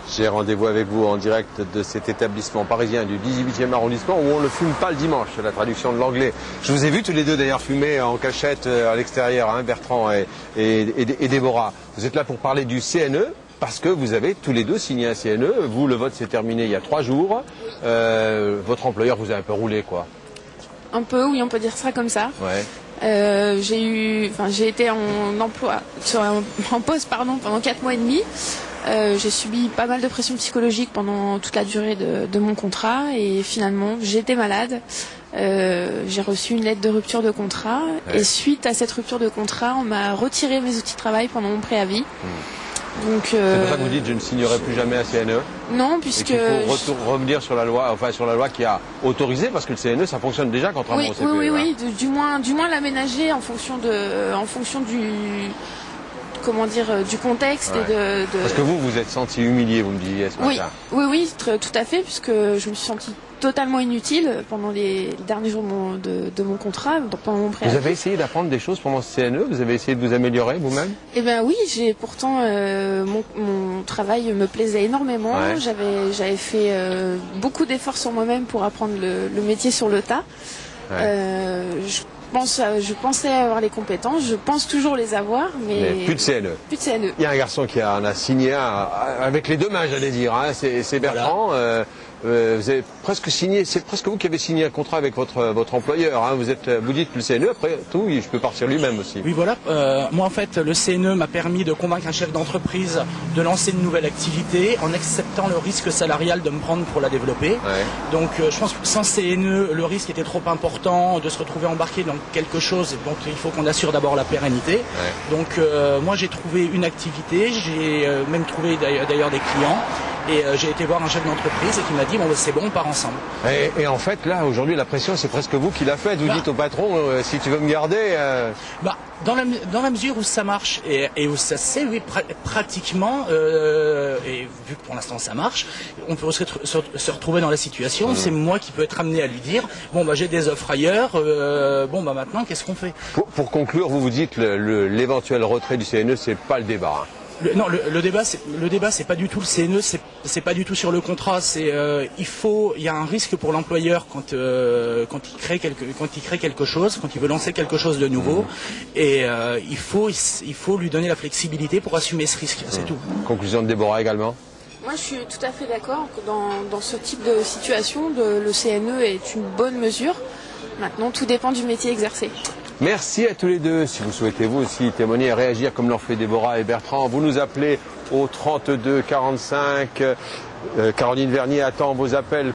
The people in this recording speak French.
J'ai rendez-vous avec vous en direct de cet établissement parisien du 18e arrondissement où on ne fume pas le dimanche, c'est la traduction de l'anglais. Je vous ai vu tous les deux d'ailleurs fumer en cachette à l'extérieur, hein, Bertrand et Déborah. Vous êtes là pour parler du CNE parce que vous avez tous les deux signé un CNE. Vous, le vote s'est terminé il y a 3 jours. Votre employeur vous a un peu roulé, quoi. Un peu, oui, on peut dire ça comme ça. Ouais. J'ai été en poste pendant 4 mois et demi. J'ai subi pas mal de pression psychologique pendant toute la durée de mon contrat et finalement j'ai été malade. J'ai reçu une lettre de rupture de contrat et suite à cette rupture de contrat, on m'a retiré mes outils de travail pendant mon préavis. Donc, c'est pour ça que vous dites je ne signerai plus jamais un CNE. Non, puisque il faut revenir sur la loi, enfin sur la loi qui a autorisé, parce que le CNE ça fonctionne déjà contrairement au CPE. Oui, du moins l'aménager en fonction du comment dire, du contexte et de... Parce que vous êtes senti humilié, vous me disiez ce matin. Oui, tout à fait, puisque je me suis sentie totalement inutile pendant les derniers jours de mon contrat, pendant mon préavis. Vous avez essayé d'apprendre des choses pendant ce CNE? Vous avez essayé de vous améliorer vous-même? Eh bien oui, pourtant mon travail me plaisait énormément. Ouais. J'avais fait beaucoup d'efforts sur moi-même pour apprendre le métier sur le tas. Ouais. Je pensais avoir les compétences, je pense toujours les avoir, mais plus de CNE. Plus de CNE. Il y a un garçon qui en a signé un, avec les deux mains, j'allais dire, hein, c'est Bertrand. Voilà. Vous avez presque signé, c'est presque vous qui avez signé un contrat avec votre employeur. Hein. Vous dites que le CNE, après tout, je peux partir lui-même aussi. Oui, voilà. Moi, en fait, le CNE m'a permis de convaincre un chef d'entreprise de lancer une nouvelle activité en acceptant le risque salarial de me prendre pour la développer. Ouais. Donc, je pense que sans CNE, le risque était trop important de se retrouver embarqué dans quelque chose. Donc, il faut qu'on assure d'abord la pérennité. Ouais. Donc, moi, j'ai trouvé une activité. J'ai même trouvé d'ailleurs des clients. Et j'ai été voir un chef d'entreprise qui m'a dit bon c'est bon, on part ensemble. Et en fait là aujourd'hui la pression c'est presque vous qui l'a faite. Vous dites au patron si tu veux me garder. Dans la mesure où ça marche et où ça s'est pratiquement et vu que pour l'instant ça marche, on peut se retrouver dans la situation. C'est moi qui peux être amené à lui dire bon j'ai des offres ailleurs. Maintenant qu'est-ce qu'on fait? Pour conclure, vous dites l'éventuel retrait du CNE c'est pas le débat. Hein. Le débat c'est pas du tout le CNE, c'est pas du tout sur le contrat. Il y a un risque pour l'employeur quand il crée quelque chose, quand il veut lancer quelque chose de nouveau, et il faut lui donner la flexibilité pour assumer ce risque. C'est tout. Conclusion de Déborah également. Moi, je suis tout à fait d'accord que dans ce type de situation, le CNE est une bonne mesure. Maintenant, tout dépend du métier exercé. Merci à tous les deux. Si vous souhaitez vous aussi témoigner et réagir comme l'ont fait Déborah et Bertrand, vous nous appelez au 32 45. Caroline Vernier attend vos appels.